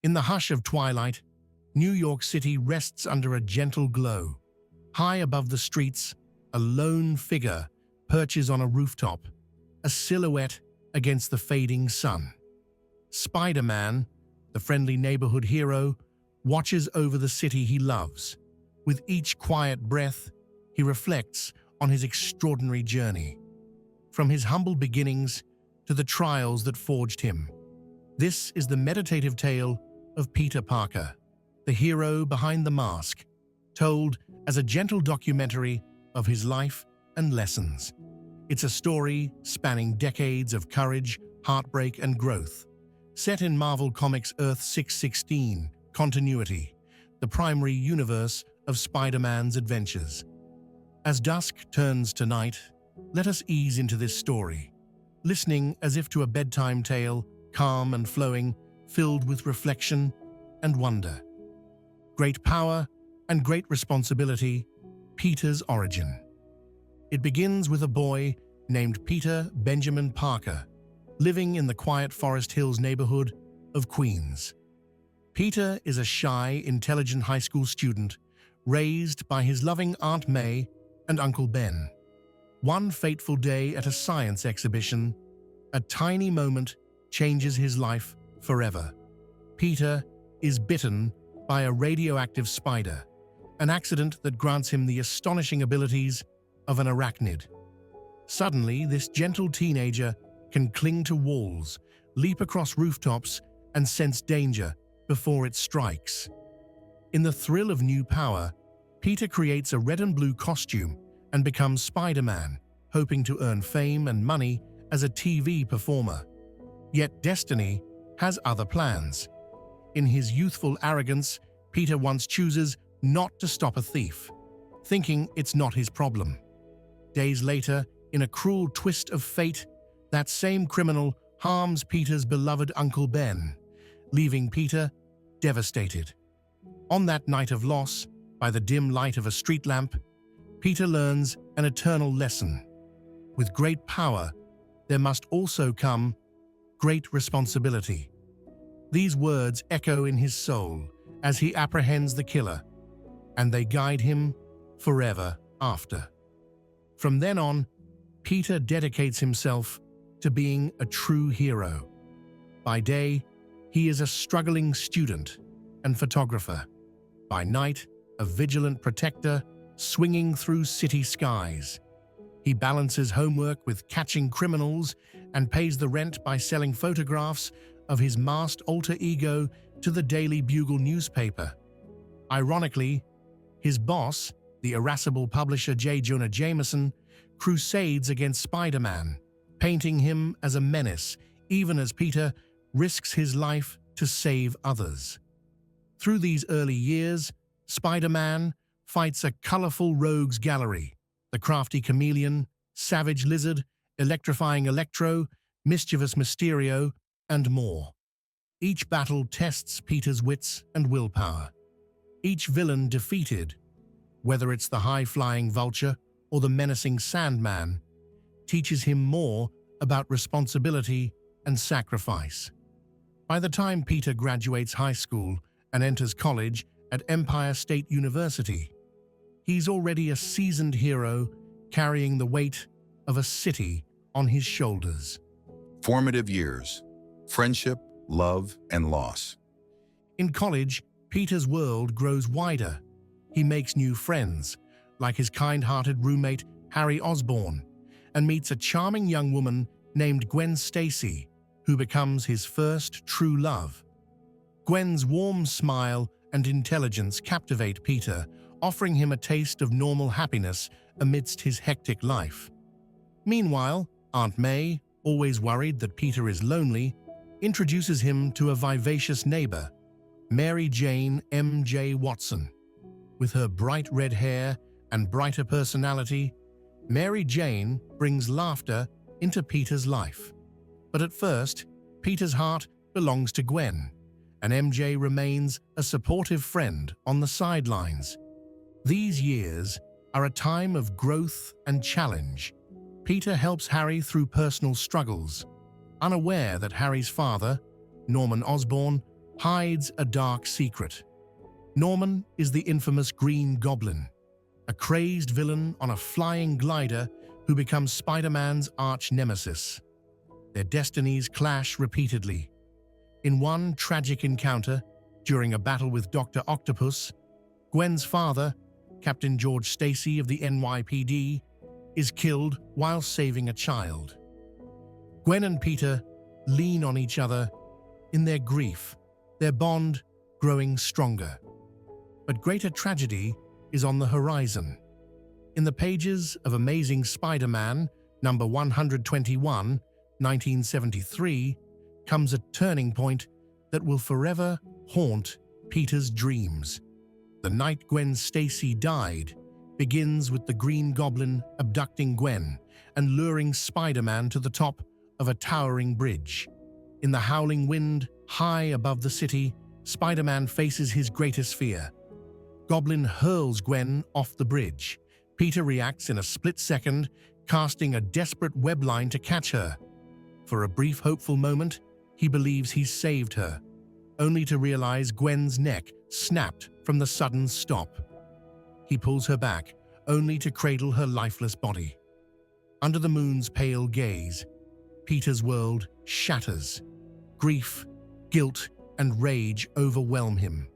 In the hush of twilight, New York City rests under a gentle glow. High above the streets, a lone figure perches on a rooftop, a silhouette against the fading sun. Spider-Man, the friendly neighborhood hero, watches over the city he loves. With each quiet breath, he reflects on his extraordinary journey. From his humble beginnings to the trials that forged him. This is the meditative tale of Peter Parker, the hero behind the mask, told as a gentle documentary of his life and lessons. It's a story spanning decades of courage, heartbreak, and growth, set in Marvel Comics' Earth 616 continuity, the primary universe of Spider-Man's adventures. As dusk turns to night, let us ease into this story, listening as if to a bedtime tale, calm and flowing, filled with reflection and wonder. Great power and great responsibility, Peter's origin. It begins with a boy named Peter Benjamin Parker, living in the quiet Forest Hills neighborhood of Queens. Peter is a shy, intelligent high school student raised by his loving Aunt May and Uncle Ben. One fateful day at a science exhibition, a tiny moment changes his life forever. Peter is bitten by a radioactive spider, an accident that grants him the astonishing abilities of an arachnid. Suddenly, this gentle teenager can cling to walls, leap across rooftops, and sense danger before it strikes. In the thrill of new power, Peter creates a red and blue costume and becomes Spider-Man, hoping to earn fame and money as a TV performer. Yet destiny has other plans. In his youthful arrogance, Peter once chooses not to stop a thief, thinking it's not his problem. Days later, in a cruel twist of fate, that same criminal harms Peter's beloved Uncle Ben, leaving Peter devastated. On that night of loss, by the dim light of a street lamp, Peter learns an eternal lesson. With great power, there must also come great responsibility. These words echo in his soul as he apprehends the killer, and they guide him forever after. From then on, Peter dedicates himself to being a true hero. By day, he is a struggling student and photographer. By night, a vigilant protector swinging through city skies. He balances homework with catching criminals and pays the rent by selling photographs of his masked alter ego to the Daily Bugle newspaper. Ironically, his boss, the irascible publisher J. Jonah Jameson, crusades against Spider-Man, painting him as a menace, even as Peter risks his life to save others. Through these early years, Spider-Man fights a colorful rogues gallery: the crafty chameleon, savage lizard, electrifying Electro, mischievous Mysterio, and more. Each battle tests Peter's wits and willpower. Each villain defeated, whether it's the high-flying Vulture or the menacing Sandman, teaches him more about responsibility and sacrifice. By the time Peter graduates high school and enters college at Empire State University, he's already a seasoned hero carrying the weight of a city on his shoulders. Formative years: friendship, love, and loss. In college, Peter's world grows wider. He makes new friends, like his kind-hearted roommate Harry Osborn, and meets a charming young woman named Gwen Stacy, who becomes his first true love. Gwen's warm smile and intelligence captivate Peter, offering him a taste of normal happiness amidst his hectic life. Meanwhile, Aunt May, always worried that Peter is lonely, introduces him to a vivacious neighbor, Mary Jane M.J. Watson. With her bright red hair and brighter personality, Mary Jane brings laughter into Peter's life. But at first, Peter's heart belongs to Gwen, and MJ remains a supportive friend on the sidelines. These years are a time of growth and challenge. Peter helps Harry through personal struggles, unaware that Harry's father, Norman Osborn, hides a dark secret. Norman is the infamous Green Goblin, a crazed villain on a flying glider who becomes Spider-Man's arch-nemesis. Their destinies clash repeatedly. In one tragic encounter, during a battle with Dr. Octopus, Gwen's father, Captain George Stacy of the NYPD, is killed while saving a child. Gwen and Peter lean on each other in their grief, their bond growing stronger. But greater tragedy is on the horizon. In the pages of Amazing Spider-Man, number 121, 1973, comes a turning point that will forever haunt Peter's dreams. The night Gwen Stacy died begins with the Green Goblin abducting Gwen and luring Spider-Man to the top of a towering bridge. In the howling wind, high above the city, Spider-Man faces his greatest fear. Goblin hurls Gwen off the bridge. Peter reacts in a split second, casting a desperate web line to catch her. For a brief hopeful moment, he believes he's saved her, only to realize Gwen's neck snapped from the sudden stop. He pulls her back, only to cradle her lifeless body. Under the moon's pale gaze, Peter's world shatters. Grief, guilt, and rage overwhelm him.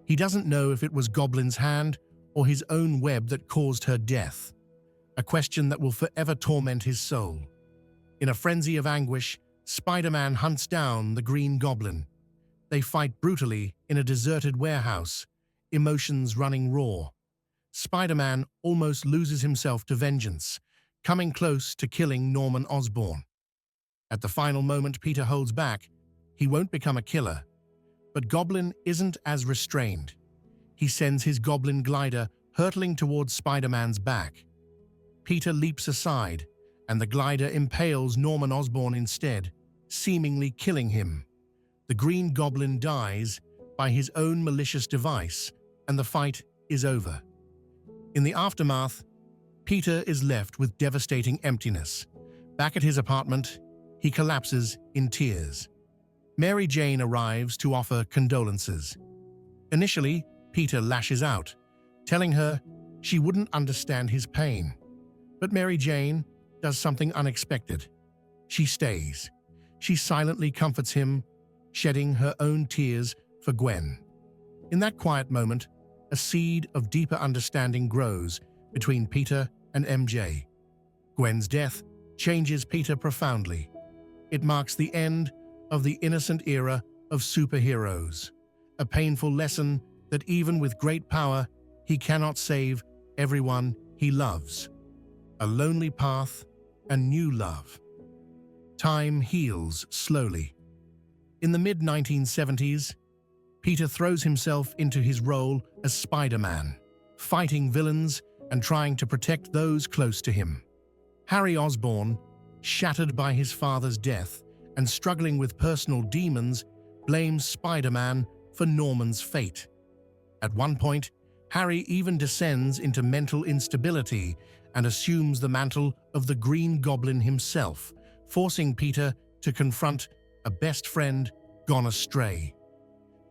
He doesn't know if it was Goblin's hand or his own web that caused her death, a question that will forever torment his soul. In a frenzy of anguish, Spider-Man hunts down the Green Goblin. They fight brutally in a deserted warehouse, emotions running raw. Spider-Man almost loses himself to vengeance, coming close to killing Norman Osborn. At the final moment Peter holds back, he won't become a killer. But Goblin isn't as restrained. He sends his Goblin glider hurtling towards Spider-Man's back. Peter leaps aside, and the glider impales Norman Osborn instead, seemingly killing him. The Green Goblin dies by his own malicious device, and the fight is over. In the aftermath, Peter is left with devastating emptiness. Back at his apartment, he collapses in tears. Mary Jane arrives to offer condolences. Initially, Peter lashes out, telling her she wouldn't understand his pain. But Mary Jane does something unexpected. She stays. She silently comforts him, shedding her own tears for Gwen. In that quiet moment, a seed of deeper understanding grows between Peter and MJ. Gwen's death changes Peter profoundly. It marks the end of the innocent era of superheroes, a painful lesson that even with great power, he cannot save everyone he loves. A lonely path and new love. Time heals slowly. In the mid-1970s, Peter throws himself into his role as Spider-Man, fighting villains and trying to protect those close to him. Harry Osborn, shattered by his father's death and struggling with personal demons, blames Spider-Man for Norman's fate. At one point, Harry even descends into mental instability and assumes the mantle of the Green Goblin himself, forcing Peter to confront a best friend gone astray.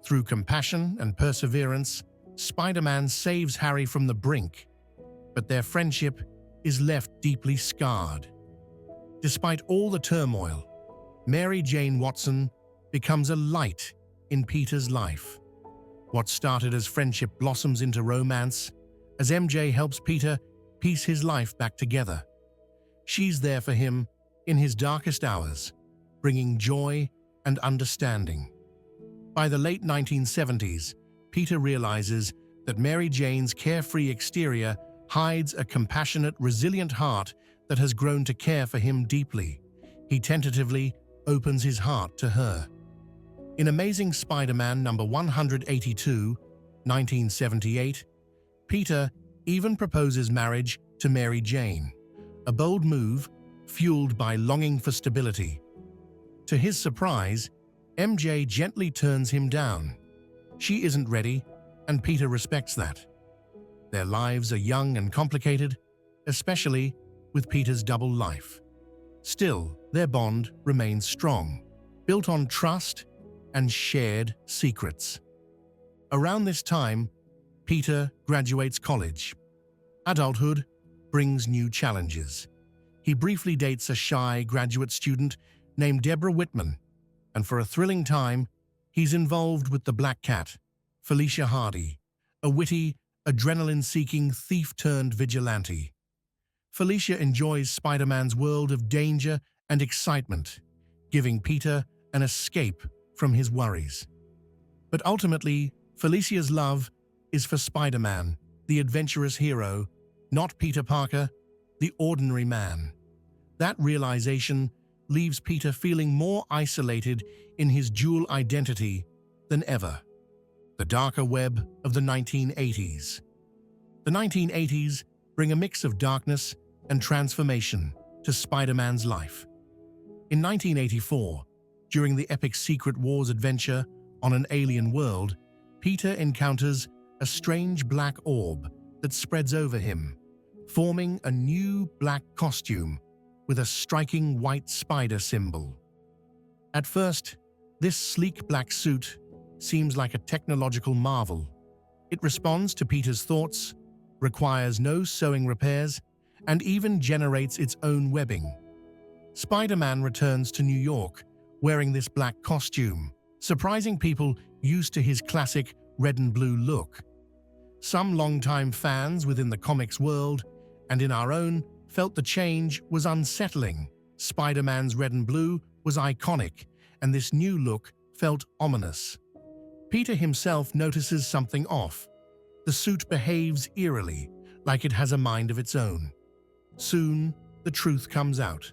Through compassion and perseverance, Spider-Man saves Harry from the brink, but their friendship is left deeply scarred. Despite all the turmoil, Mary Jane Watson becomes a light in Peter's life. What started as friendship blossoms into romance as MJ helps Peter piece his life back together. She's there for him in his darkest hours, bringing joy and understanding. By the late 1970s, Peter realizes that Mary Jane's carefree exterior hides a compassionate, resilient heart that has grown to care for him deeply. He tentatively opens his heart to her. In Amazing Spider-Man number 182, 1978, Peter even proposes marriage to Mary Jane, a bold move fueled by longing for stability. To his surprise, MJ gently turns him down. She isn't ready, and Peter respects that. Their lives are young and complicated, especially with Peter's double life. Still, their bond remains strong, built on trust and shared secrets. Around this time, Peter graduates college. Adulthood brings new challenges. He briefly dates a shy graduate student named Deborah Whitman, and for a thrilling time, he's involved with the Black Cat, Felicia Hardy, a witty, adrenaline-seeking thief-turned-vigilante. Felicia enjoys Spider-Man's world of danger and excitement, giving Peter an escape from his worries. But ultimately, Felicia's love is for Spider-Man, the adventurous hero, not Peter Parker, the ordinary man. That realization leaves Peter feeling more isolated in his dual identity than ever. The darker web of the 1980s. The 1980s bring a mix of darkness and transformation to Spider-Man's life. In 1984, during the epic Secret Wars adventure on an alien world, Peter encounters a strange black orb that spreads over him, forming a new black costume with a striking white spider symbol. At first, this sleek black suit seems like a technological marvel. It responds to Peter's thoughts, requires no sewing repairs, and even generates its own webbing. Spider-Man returns to New York wearing this black costume, surprising people used to his classic red and blue look. Some longtime fans within the comics world, and in our own, felt the change was unsettling. Spider-Man's red and blue was iconic, and this new look felt ominous. Peter himself notices something off. The suit behaves eerily, like it has a mind of its own. Soon, the truth comes out.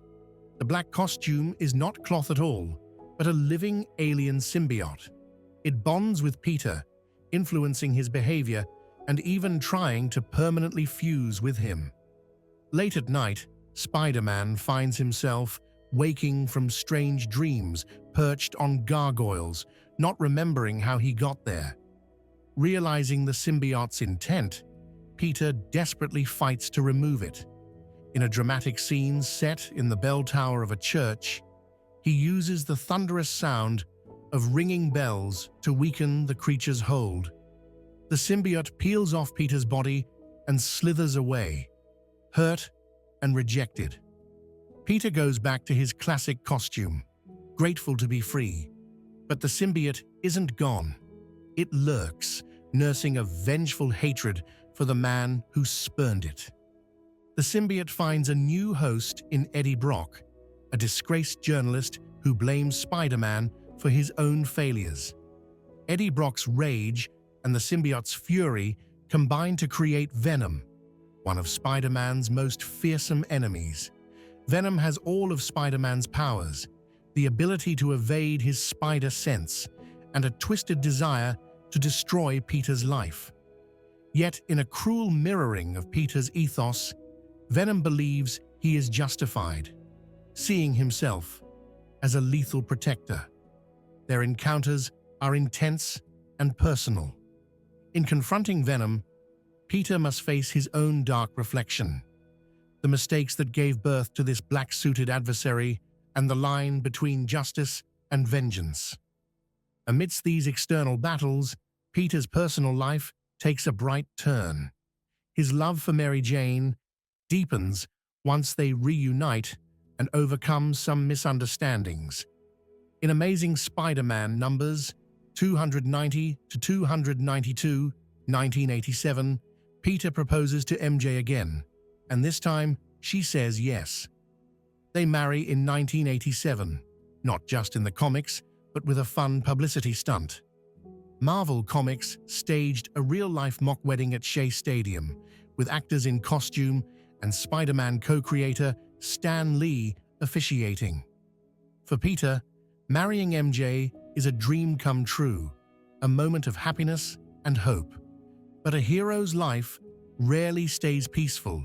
The black costume is not cloth at all, but a living alien symbiote. It bonds with Peter, influencing his behavior and even trying to permanently fuse with him. Late at night, Spider-Man finds himself waking from strange dreams, perched on gargoyles, not remembering how he got there. Realizing the symbiote's intent, Peter desperately fights to remove it. In a dramatic scene set in the bell tower of a church, he uses the thunderous sound of ringing bells to weaken the creature's hold. The symbiote peels off Peter's body and slithers away, hurt and rejected. Peter goes back to his classic costume, grateful to be free. But the symbiote isn't gone. It lurks, nursing a vengeful hatred for the man who spurned it. The symbiote finds a new host in Eddie Brock, a disgraced journalist who blames Spider-Man for his own failures. Eddie Brock's rage and the symbiote's fury combine to create Venom, one of Spider-Man's most fearsome enemies. Venom has all of Spider-Man's powers, the ability to evade his spider sense, and a twisted desire to destroy Peter's life. Yet, in a cruel mirroring of Peter's ethos, Venom believes he is justified, seeing himself as a lethal protector. Their encounters are intense and personal. In confronting Venom, Peter must face his own dark reflection, the mistakes that gave birth to this black-suited adversary, and the line between justice and vengeance. Amidst these external battles, Peter's personal life takes a bright turn. His love for Mary Jane deepens once they reunite and overcome some misunderstandings. In Amazing Spider-Man numbers 290 to 292, 1987, Peter proposes to MJ again, and this time she says yes. They marry in 1987, not just in the comics, but with a fun publicity stunt. Marvel Comics staged a real-life mock wedding at Shea Stadium, with actors in costume and Spider-Man co-creator Stan Lee officiating. For Peter, marrying MJ is a dream come true, a moment of happiness and hope. But a hero's life rarely stays peaceful.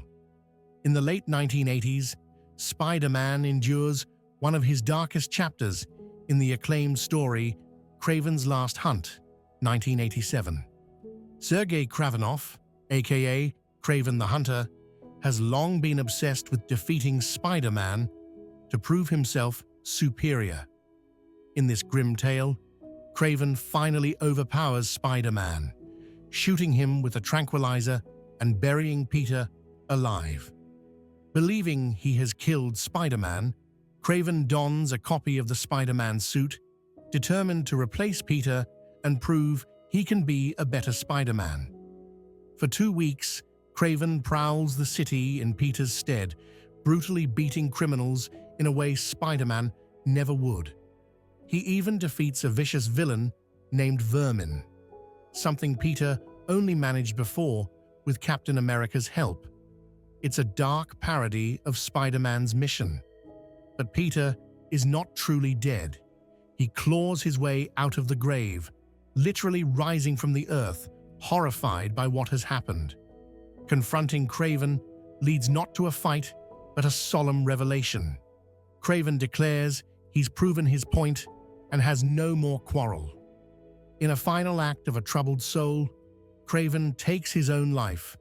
In the late 1980s, Spider-Man endures one of his darkest chapters in the acclaimed story Kraven's Last Hunt, 1987. Sergei Kravinoff, aka Kraven the Hunter, has long been obsessed with defeating Spider-Man to prove himself superior. In this grim tale, Craven finally overpowers Spider-Man, shooting him with a tranquilizer and burying Peter alive. Believing he has killed Spider-Man, Craven dons a copy of the Spider-Man suit, determined to replace Peter and prove he can be a better Spider-Man. For 2 weeks, Craven prowls the city in Peter's stead, brutally beating criminals in a way Spider-Man never would. He even defeats a vicious villain named Vermin, something Peter only managed before with Captain America's help. It's a dark parody of Spider-Man's mission. But Peter is not truly dead. He claws his way out of the grave, literally rising from the earth, horrified by what has happened. Confronting Craven leads not to a fight, but a solemn revelation. Craven declares he's proven his point and has no more quarrel. In a final act of a troubled soul, Craven takes his own life,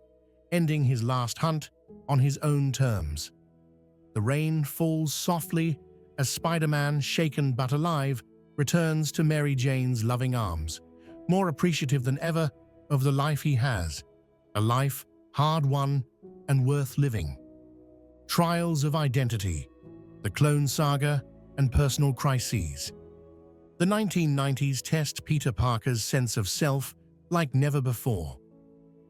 ending his last hunt on his own terms. The rain falls softly as Spider-Man, shaken but alive, returns to Mary Jane's loving arms, more appreciative than ever of the life he has, a life hard-won and worth living. Trials of identity, the clone saga, and personal crises. The 1990s test Peter Parker's sense of self like never before.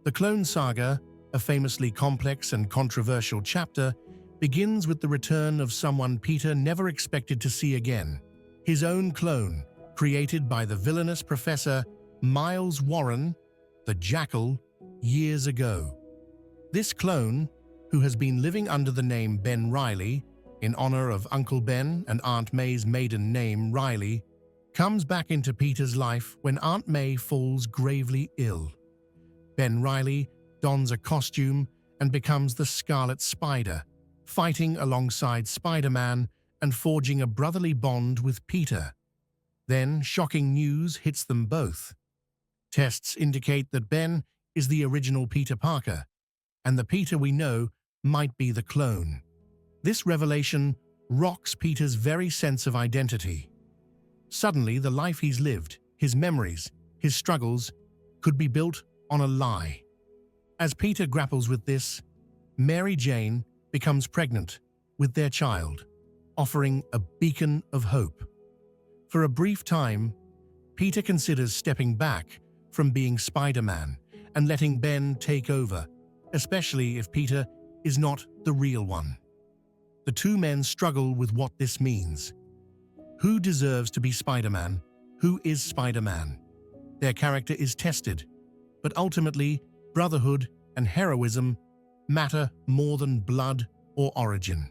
The clone saga, a famously complex and controversial chapter, begins with the return of someone Peter never expected to see again, his own clone, created by the villainous Professor Miles Warren, the Jackal, years ago. This clone, who has been living under the name Ben Reilly, in honor of Uncle Ben and Aunt May's maiden name Riley, comes back into Peter's life when Aunt May falls gravely ill. Ben Reilly dons a costume and becomes the Scarlet Spider, fighting alongside Spider-Man and forging a brotherly bond with Peter. Then shocking news hits them both. Tests indicate that Ben is the original Peter Parker, and the Peter we know might be the clone. This revelation rocks Peter's very sense of identity. Suddenly, the life he's lived, his memories, his struggles, could be built on a lie. As Peter grapples with this, Mary Jane becomes pregnant with their child, offering a beacon of hope. For a brief time, Peter considers stepping back from being Spider-Man and letting Ben take over, especially if Peter is not the real one. The two men struggle with what this means. Who deserves to be Spider-Man? Who is Spider-Man? Their character is tested, but ultimately, brotherhood and heroism matter more than blood or origin.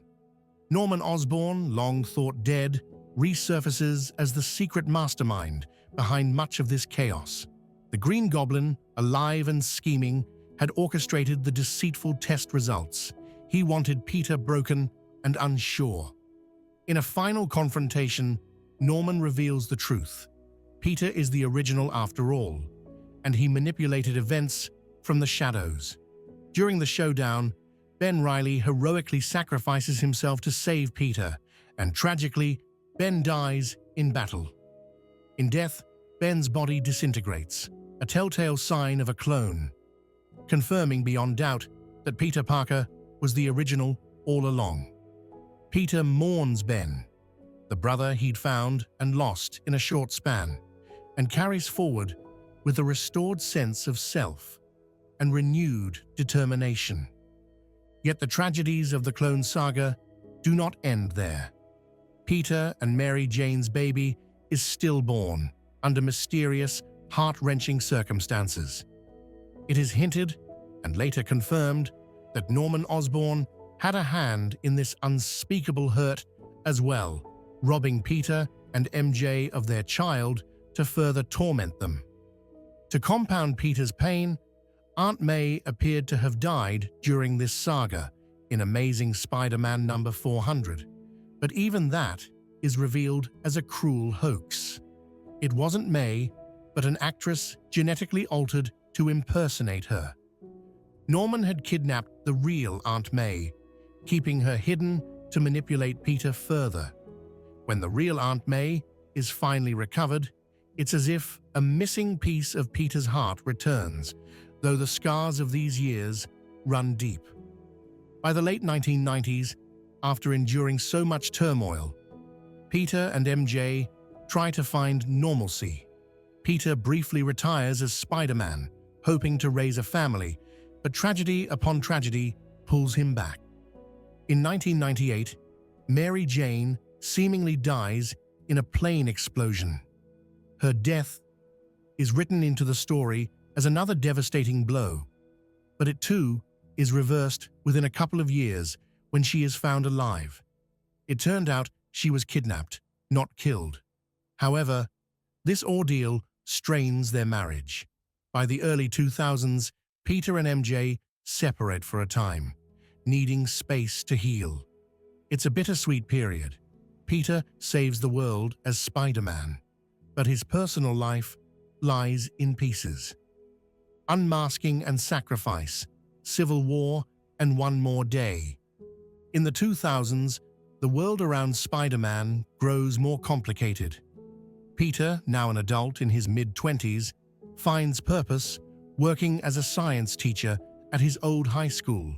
Norman Osborn, long thought dead, resurfaces as the secret mastermind behind much of this chaos. The Green Goblin, alive and scheming, had orchestrated the deceitful test results. He wanted Peter broken and unsure. In a final confrontation, Norman reveals the truth. Peter is the original after all, and he manipulated events from the shadows. During the showdown, Ben Reilly heroically sacrifices himself to save Peter, and tragically, Ben dies in battle. In death, Ben's body disintegrates, a telltale sign of a clone, confirming beyond doubt that Peter Parker was the original all along. Peter mourns Ben, the brother he'd found and lost in a short span, and carries forward with a restored sense of self and renewed determination. Yet the tragedies of the clone saga do not end there. Peter and Mary Jane's baby is stillborn under mysterious, heart-wrenching circumstances. It is hinted, and later confirmed, that Norman Osborn had a hand in this unspeakable hurt as well, robbing Peter and MJ of their child to further torment them. To compound Peter's pain, Aunt May appeared to have died during this saga in Amazing Spider-Man number 400, but even that is revealed as a cruel hoax. It wasn't May, but an actress genetically altered to impersonate her. Norman had kidnapped the real Aunt May, keeping her hidden to manipulate Peter further. When the real Aunt May is finally recovered, It's as if a missing piece of Peter's heart returns, though the scars of these years run deep. By the late 1990s, after enduring so much turmoil, Peter and MJ try to find normalcy. Peter briefly retires as Spider-Man, hoping to raise a family, but tragedy upon tragedy pulls him back. In 1998, Mary Jane seemingly dies in a plane explosion. Her death is written into the story as another devastating blow, but it too is reversed within a couple of years when she is found alive. It turned out she was kidnapped, not killed. However, this ordeal strains their marriage. By the early 2000s, Peter and MJ separate for a time, needing space to heal. It's a bittersweet period. Peter saves the world as Spider-Man, but his personal life lies in pieces. Unmasking and Sacrifice, Civil War, and One More Day. In the 2000s, the world around Spider-Man grows more complicated. Peter, now an adult in his mid-20s, finds purpose working as a science teacher at his old high school,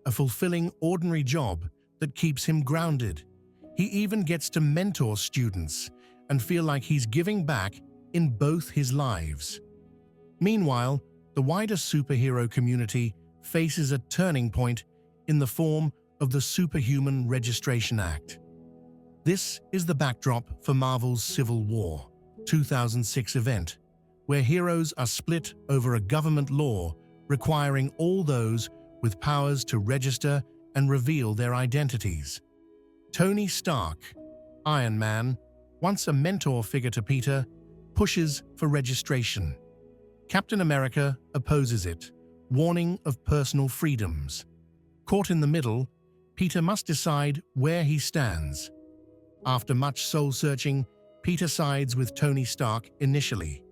a fulfilling, ordinary job that keeps him grounded. He even gets to mentor students and feel like he's giving back in both his lives. Meanwhile, the wider superhero community faces a turning point in the form of the Superhuman Registration Act. This is the backdrop for Marvel's Civil War, 2006 event, where heroes are split over a government law requiring all those with powers to register and reveal their identities. Tony Stark, Iron Man, once a mentor figure to Peter, pushes for registration. Captain America opposes it, warning of personal freedoms. Caught in the middle, Peter must decide where he stands. After much soul-searching, Peter sides with Tony Stark initially.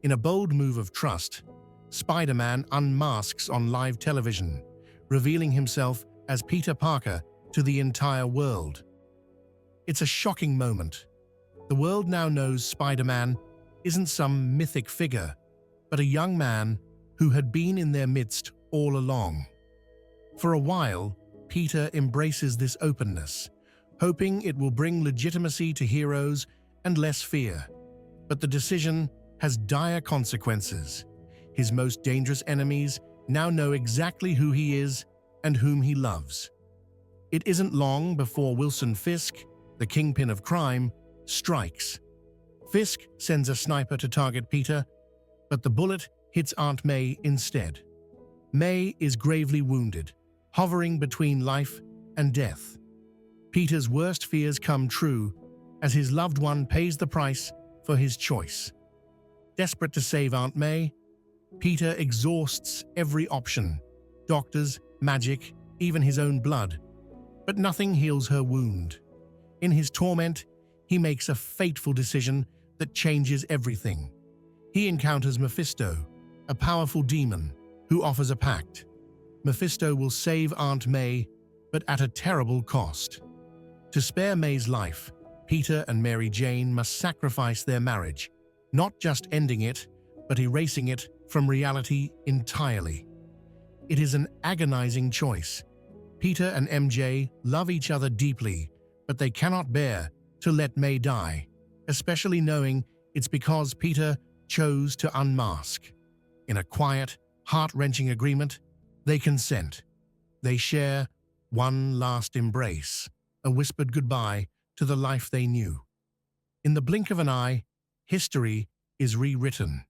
In a bold move of trust, Spider-Man unmasks on live television, revealing himself as Peter Parker to the entire world. It's a shocking moment. The world now knows Spider-Man isn't some mythic figure, but a young man who had been in their midst all along. For a while, Peter embraces this openness, hoping it will bring legitimacy to heroes and less fear. But the decision has dire consequences. His most dangerous enemies now know exactly who he is and whom he loves. It isn't long before Wilson Fisk, the kingpin of crime, strikes. Fisk sends a sniper to target Peter, but the bullet hits Aunt May instead. May is gravely wounded, hovering between life and death. Peter's worst fears come true as his loved one pays the price for his choice. Desperate to save Aunt May, Peter exhausts every option: doctors, magic, even his own blood. But nothing heals her wound. In his torment, he makes a fateful decision that changes everything. He encounters Mephisto, a powerful demon who offers a pact. Mephisto will save Aunt May, but at a terrible cost. To spare May's life, Peter and Mary Jane must sacrifice their marriage, not just ending it, but erasing it from reality entirely. It is an agonizing choice. Peter and MJ love each other deeply, but they cannot bear to let May die, especially knowing it's because Peter chose to unmask. In a quiet, heart-wrenching agreement, they consent. They share one last embrace, a whispered goodbye to the life they knew. In the blink of an eye, history is rewritten.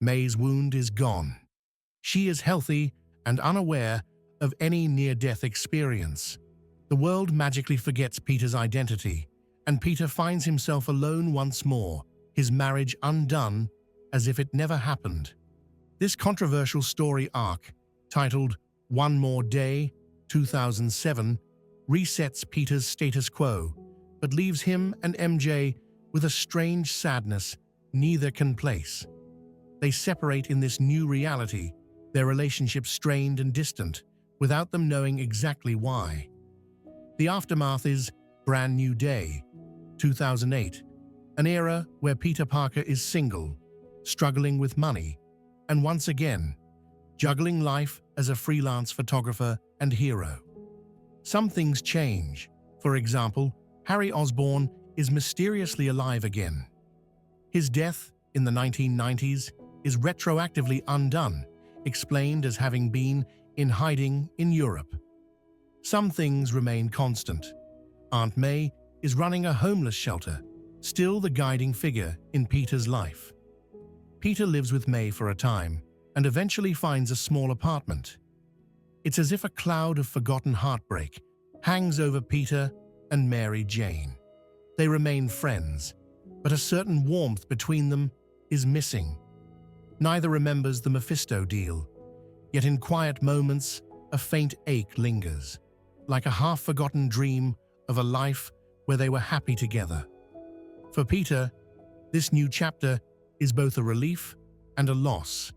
May's wound is gone. She is healthy and unaware of any near-death experience. The world magically forgets Peter's identity, and Peter finds himself alone once more, his marriage undone as if it never happened. This controversial story arc, titled One More Day, 2007, resets Peter's status quo, but leaves him and MJ with a strange sadness neither can place. They separate in this new reality, their relationship strained and distant, without them knowing exactly why. The aftermath is Brand New Day, 2008. an era where Peter Parker is single, struggling with money, and once again, juggling life as a freelance photographer and hero. Some things change. For example, Harry Osborn is mysteriously alive again. His death in the 1990s is retroactively undone, explained as having been in hiding in Europe. Some things remain constant. Aunt May is running a homeless shelter, still the guiding figure in Peter's life. Peter lives with May for a time and eventually finds a small apartment. It's as if a cloud of forgotten heartbreak hangs over Peter and Mary Jane. They remain friends, but a certain warmth between them is missing. Neither remembers the Mephisto deal, yet in quiet moments, a faint ache lingers, like a half-forgotten dream of a life where they were happy together. For Peter, this new chapter is both a relief and a loss.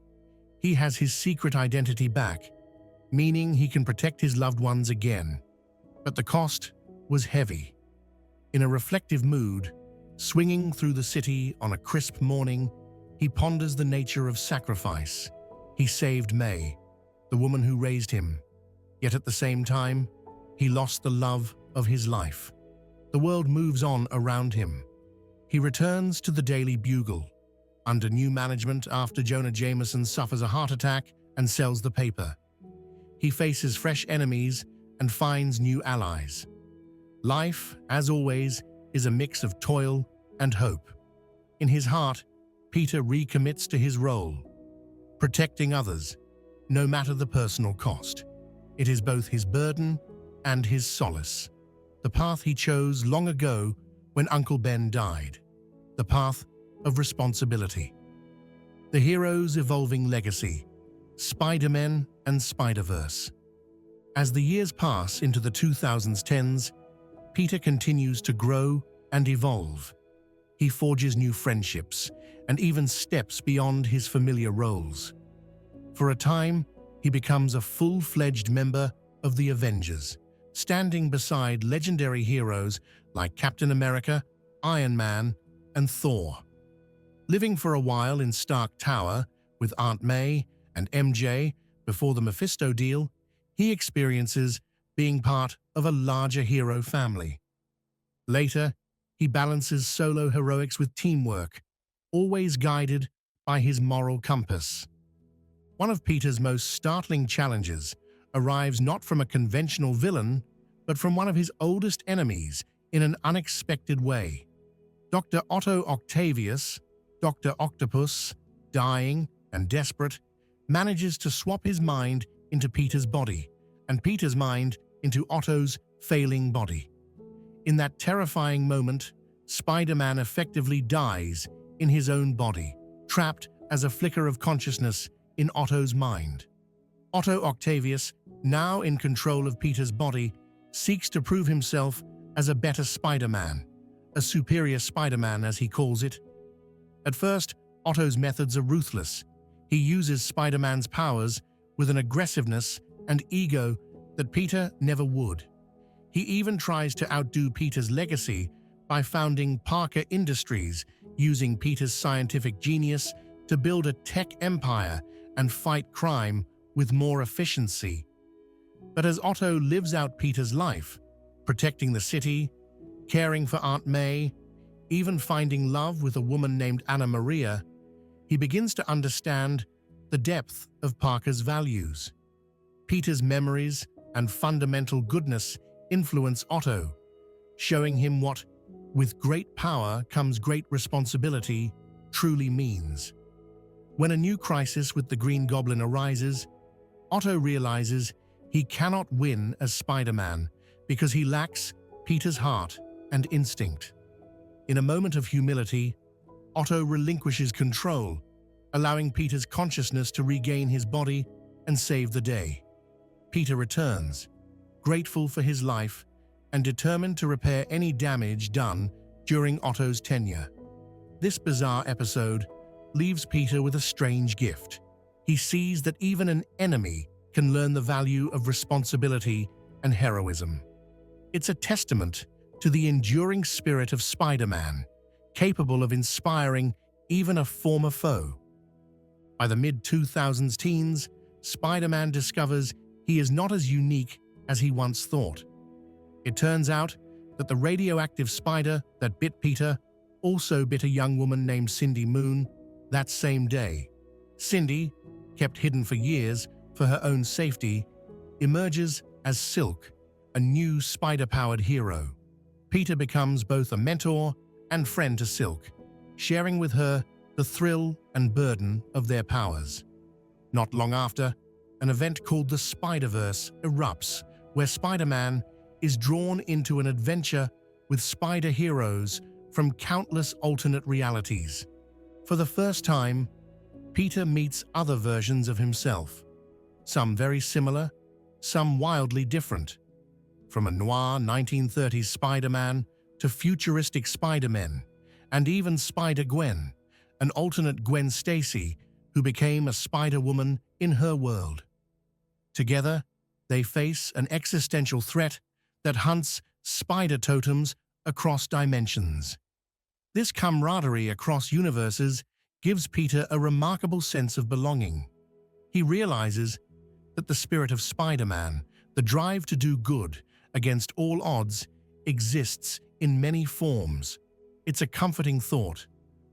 He has his secret identity back, meaning he can protect his loved ones again. But the cost was heavy. In a reflective mood, swinging through the city on a crisp morning, he ponders the nature of sacrifice. He saved May, the woman who raised him. Yet at the same time, he lost the love of his life. The world moves on around him. He returns to the Daily Bugle, under new management after Jonah Jameson suffers a heart attack and sells the paper. He faces fresh enemies and finds new allies. Life, as always, is a mix of toil and hope. In his heart, Peter recommits to his role, protecting others, no matter the personal cost. It is both his burden and his solace. The path he chose long ago when Uncle Ben died. The path of responsibility. The hero's evolving legacy. Spider-Man and Spider-Verse. As the years pass into the 2010s, Peter continues to grow and evolve. He forges new friendships and even steps beyond his familiar roles. For a time, he becomes a full-fledged member of the Avengers, standing beside legendary heroes like Captain America, Iron Man, and Thor. Living for a while in Stark Tower with Aunt May and MJ before the Mephisto deal, he experiences being part of a larger hero family. Later, he balances solo heroics with teamwork, always guided by his moral compass. One of Peter's most startling challenges arrives not from a conventional villain, but from one of his oldest enemies in an unexpected way. Dr. Otto Octavius, Dr. Octopus, dying and desperate, manages to swap his mind into Peter's body and Peter's mind into Otto's failing body. In that terrifying moment, Spider-Man effectively dies in his own body, trapped as a flicker of consciousness in Otto's mind. Otto Octavius, now in control of Peter's body, seeks to prove himself as a better Spider-Man, a superior Spider-Man as he calls it. At first, Otto's methods are ruthless. He uses Spider-Man's powers with an aggressiveness and ego that Peter never would. He even tries to outdo Peter's legacy by founding Parker Industries, using Peter's scientific genius to build a tech empire and fight crime with more efficiency. But as Otto lives out Peter's life, protecting the city, caring for Aunt May, even finding love with a woman named Anna Maria, he begins to understand the depth of Parker's values. Peter's memories and fundamental goodness influence Otto, showing him what, with great power comes great responsibility, truly means. When a new crisis with the Green Goblin arises, Otto realizes he cannot win as Spider-Man because he lacks Peter's heart and instinct. In a moment of humility, Otto relinquishes control, allowing Peter's consciousness to regain his body and save the day. Peter returns, grateful for his life and determined to repair any damage done during Otto's tenure. This bizarre episode leaves Peter with a strange gift. He sees that even an enemy can learn the value of responsibility and heroism. It's a testament to the enduring spirit of Spider-Man, capable of inspiring even a former foe. By the mid-2000s teens, Spider-Man discovers he is not as unique as he once thought. It turns out that the radioactive spider that bit Peter also bit a young woman named Cindy Moon that same day. Cindy, kept hidden for years for her own safety, emerges as Silk, a new spider-powered hero. Peter becomes both a mentor and friend to Silk, sharing with her the thrill and burden of their powers. Not long after, an event called the Spider-Verse erupts, where Spider-Man is drawn into an adventure with spider heroes from countless alternate realities. For the first time, Peter meets other versions of himself, some very similar, some wildly different. From a noir 1930s Spider-Man to futuristic Spider-Men, and even Spider-Gwen, an alternate Gwen Stacy who became a Spider-Woman in her world. Together, they face an existential threat that hunts spider totems across dimensions. This camaraderie across universes gives Peter a remarkable sense of belonging. He realizes that the spirit of Spider-Man, the drive to do good against all odds, exists in many forms. It's a comforting thought,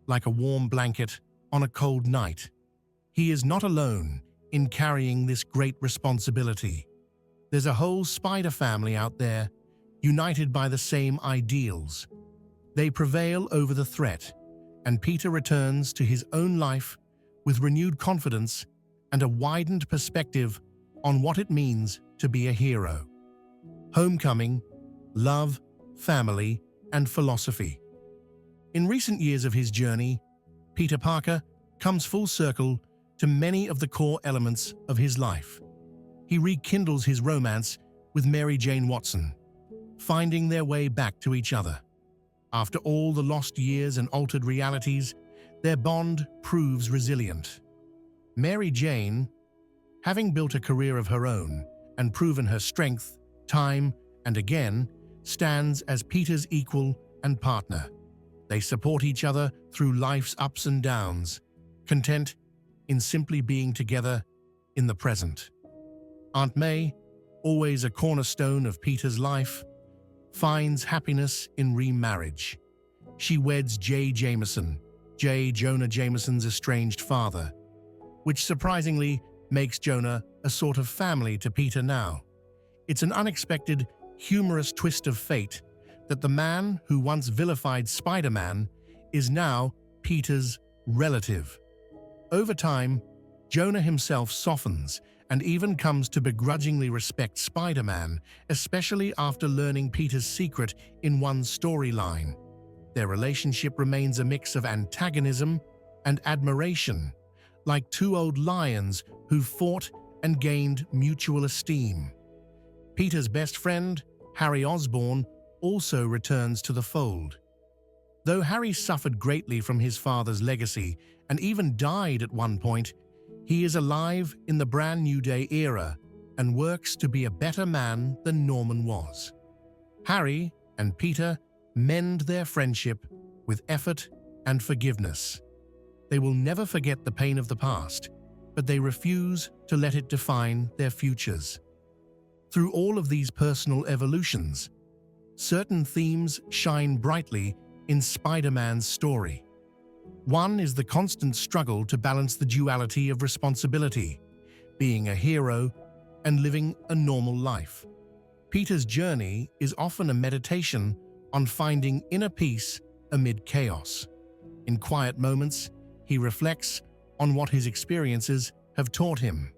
like a warm blanket on a cold night. He is not alone in carrying this great responsibility. There's a whole spider family out there, united by the same ideals. They prevail over the threat, and Peter returns to his own life with renewed confidence and a widened perspective on what it means to be a hero. Homecoming, love, family, and philosophy. In recent years of his journey, Peter Parker comes full circle to many of the core elements of his life. He rekindles his romance with Mary Jane Watson, finding their way back to each other. After all the lost years and altered realities, their bond proves resilient. Mary Jane, having built a career of her own and proven her strength time and again, stands as Peter's equal and partner. They support each other through life's ups and downs, content in simply being together in the present. Aunt May, always a cornerstone of Peter's life, finds happiness in remarriage. She weds J. Jameson, J. Jonah Jameson's estranged father, which surprisingly makes Jonah a sort of family to Peter now. It's an unexpected, humorous twist of fate that the man who once vilified Spider-Man is now Peter's relative. Over time, Jonah himself softens and even comes to begrudgingly respect Spider-Man, especially after learning Peter's secret in one storyline. Their relationship remains a mix of antagonism and admiration, like two old lions who fought and gained mutual esteem. Peter's best friend, Harry Osborn, also returns to the fold. Though Harry suffered greatly from his father's legacy and even died at one point, he is alive in the Brand New Day era and works to be a better man than Norman was. Harry and Peter mend their friendship with effort and forgiveness. They will never forget the pain of the past, but they refuse to let it define their futures. Through all of these personal evolutions, certain themes shine brightly in Spider-Man's story. One is the constant struggle to balance the duality of responsibility, being a hero and living a normal life. Peter's journey is often a meditation on finding inner peace amid chaos. In quiet moments, he reflects on what his experiences have taught him.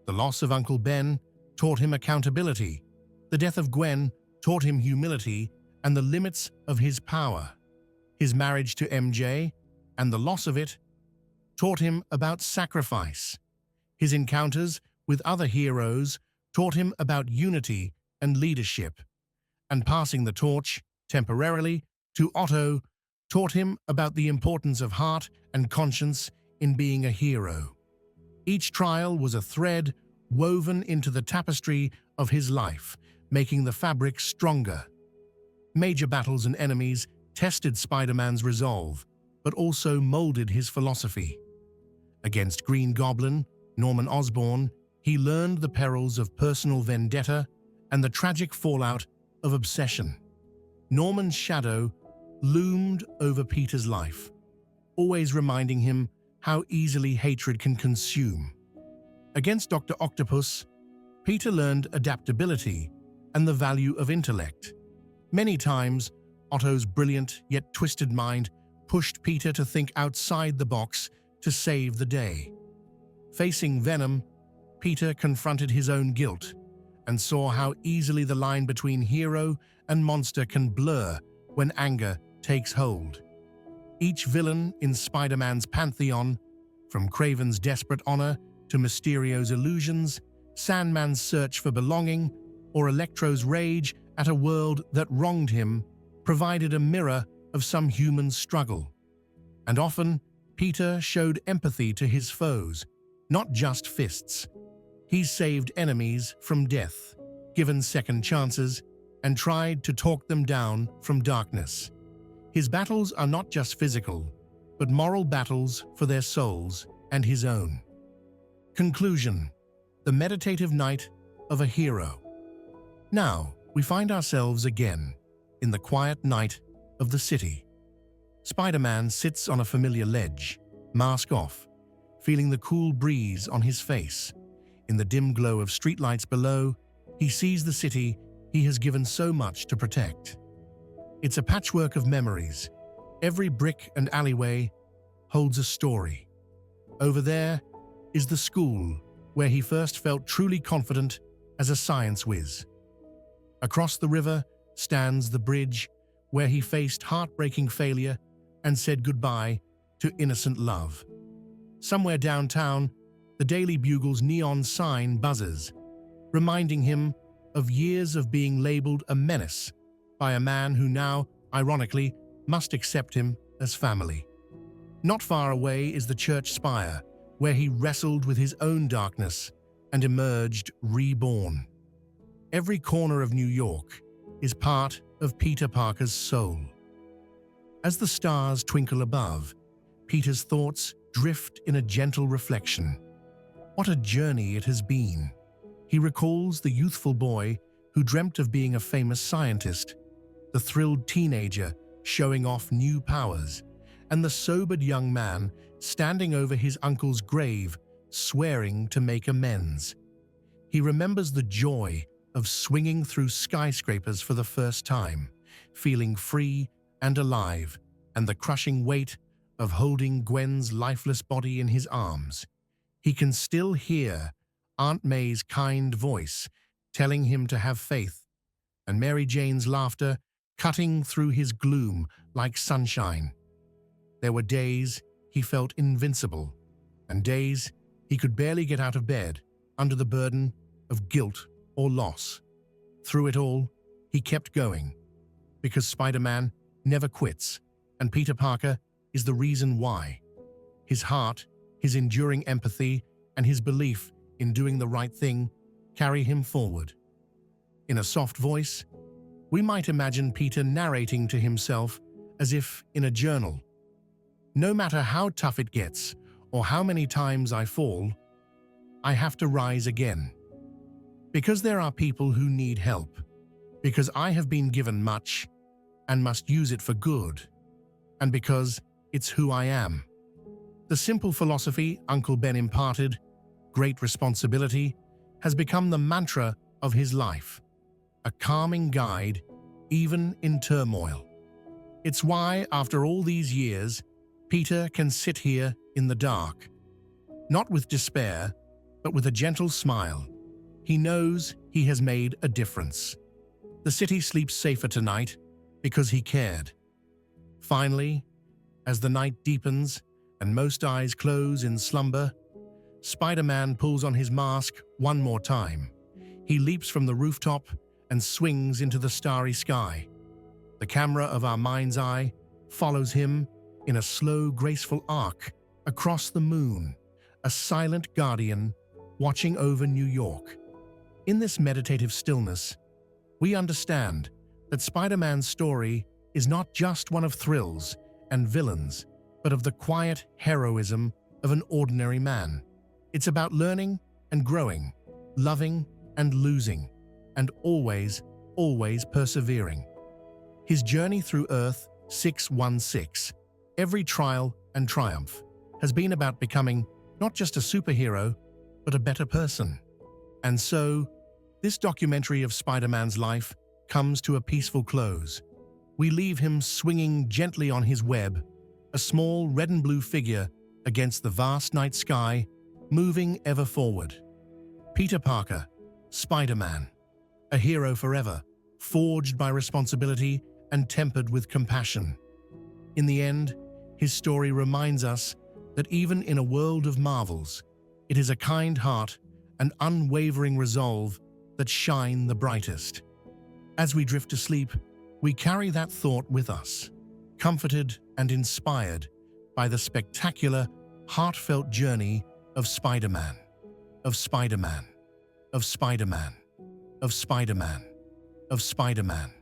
The loss of Uncle Ben taught him accountability. The death of Gwen taught him humility and the limits of his power. His marriage to MJ and the loss of it taught him about sacrifice. His encounters with other heroes taught him about unity and leadership. And passing the torch, temporarily, to Otto taught him about the importance of heart and conscience in being a hero. Each trial was a thread woven into the tapestry of his life, making the fabric stronger. Major battles and enemies tested Spider-Man's resolve, but also molded his philosophy. Against Green Goblin, Norman Osborn, he learned the perils of personal vendetta and the tragic fallout of obsession. Norman's shadow loomed over Peter's life, always reminding him how easily hatred can consume. Against Dr. Octopus, Peter learned adaptability and the value of intellect. Many times, Otto's brilliant yet twisted mind pushed Peter to think outside the box to save the day. Facing Venom, Peter confronted his own guilt and saw how easily the line between hero and monster can blur when anger takes hold. Each villain in Spider-Man's pantheon, from Kraven's desperate honor to Mysterio's illusions, Sandman's search for belonging, or Electro's rage at a world that wronged him, provided a mirror of some human struggle. And often, Peter showed empathy to his foes, not just fists. He saved enemies from death, given second chances, and tried to talk them down from darkness. His battles are not just physical, but moral battles for their souls and his own. Conclusion: the meditative night of a hero. Now, we find ourselves again in the quiet night of the city. Spider-Man sits on a familiar ledge, mask off, feeling the cool breeze on his face. In the dim glow of streetlights below, he sees the city he has given so much to protect. It's a patchwork of memories. Every brick and alleyway holds a story. Over there is the school where he first felt truly confident as a science whiz. Across the river stands the bridge where he faced heartbreaking failure and said goodbye to innocent love. Somewhere downtown, the Daily Bugle's neon sign buzzes, reminding him of years of being labeled a menace by a man who now, ironically, must accept him as family. Not far away is the church spire, where he wrestled with his own darkness and emerged reborn. Every corner of New York is part of Peter Parker's soul. As the stars twinkle above, Peter's thoughts drift in a gentle reflection. What a journey it has been. He recalls the youthful boy who dreamt of being a famous scientist, the thrilled teenager showing off new powers, and the sobered young man standing over his uncle's grave, swearing to make amends. He remembers the joy of swinging through skyscrapers for the first time, feeling free and alive, and the crushing weight of holding Gwen's lifeless body in his arms. He can still hear Aunt May's kind voice telling him to have faith, and Mary Jane's laughter cutting through his gloom like sunshine. There were days he felt invincible, and days he could barely get out of bed under the burden of guilt or loss. Through it all, he kept going, because Spider-Man never quits, and Peter Parker is the reason why. His heart, his enduring empathy, and his belief in doing the right thing carry him forward. In a soft voice, we might imagine Peter narrating to himself as if in a journal. No matter how tough it gets or how many times I fall, I have to rise again. Because there are people who need help. Because I have been given much and must use it for good. And because it's who I am. The simple philosophy Uncle Ben imparted, great responsibility, has become the mantra of his life, a calming guide even in turmoil. It's why, after all these years, Peter can sit here in the dark, not with despair, but with a gentle smile. He knows he has made a difference. The city sleeps safer tonight because he cared. Finally, as the night deepens and most eyes close in slumber, Spider-Man pulls on his mask one more time. He leaps from the rooftop and swings into the starry sky. The camera of our mind's eye follows him in a slow, graceful arc across the moon, a silent guardian watching over New York. In this meditative stillness, we understand that Spider-Man's story is not just one of thrills and villains, but of the quiet heroism of an ordinary man. It's about learning and growing, loving and losing, and always, always persevering. His journey through Earth 616, every trial and triumph, has been about becoming not just a superhero, but a better person. And so, this documentary of Spider-Man's life comes to a peaceful close. We leave him swinging gently on his web, a small red and blue figure against the vast night sky, moving ever forward. Peter Parker, Spider-Man, a hero forever, forged by responsibility and tempered with compassion. In the end, his story reminds us that even in a world of marvels, it is a kind heart and unwavering resolve that shine the brightest. As we drift to sleep, we carry that thought with us, comforted and inspired by the spectacular, heartfelt journey of Spider-Man, of Spider-Man, of Spider-Man, of Spider-Man, of Spider-Man.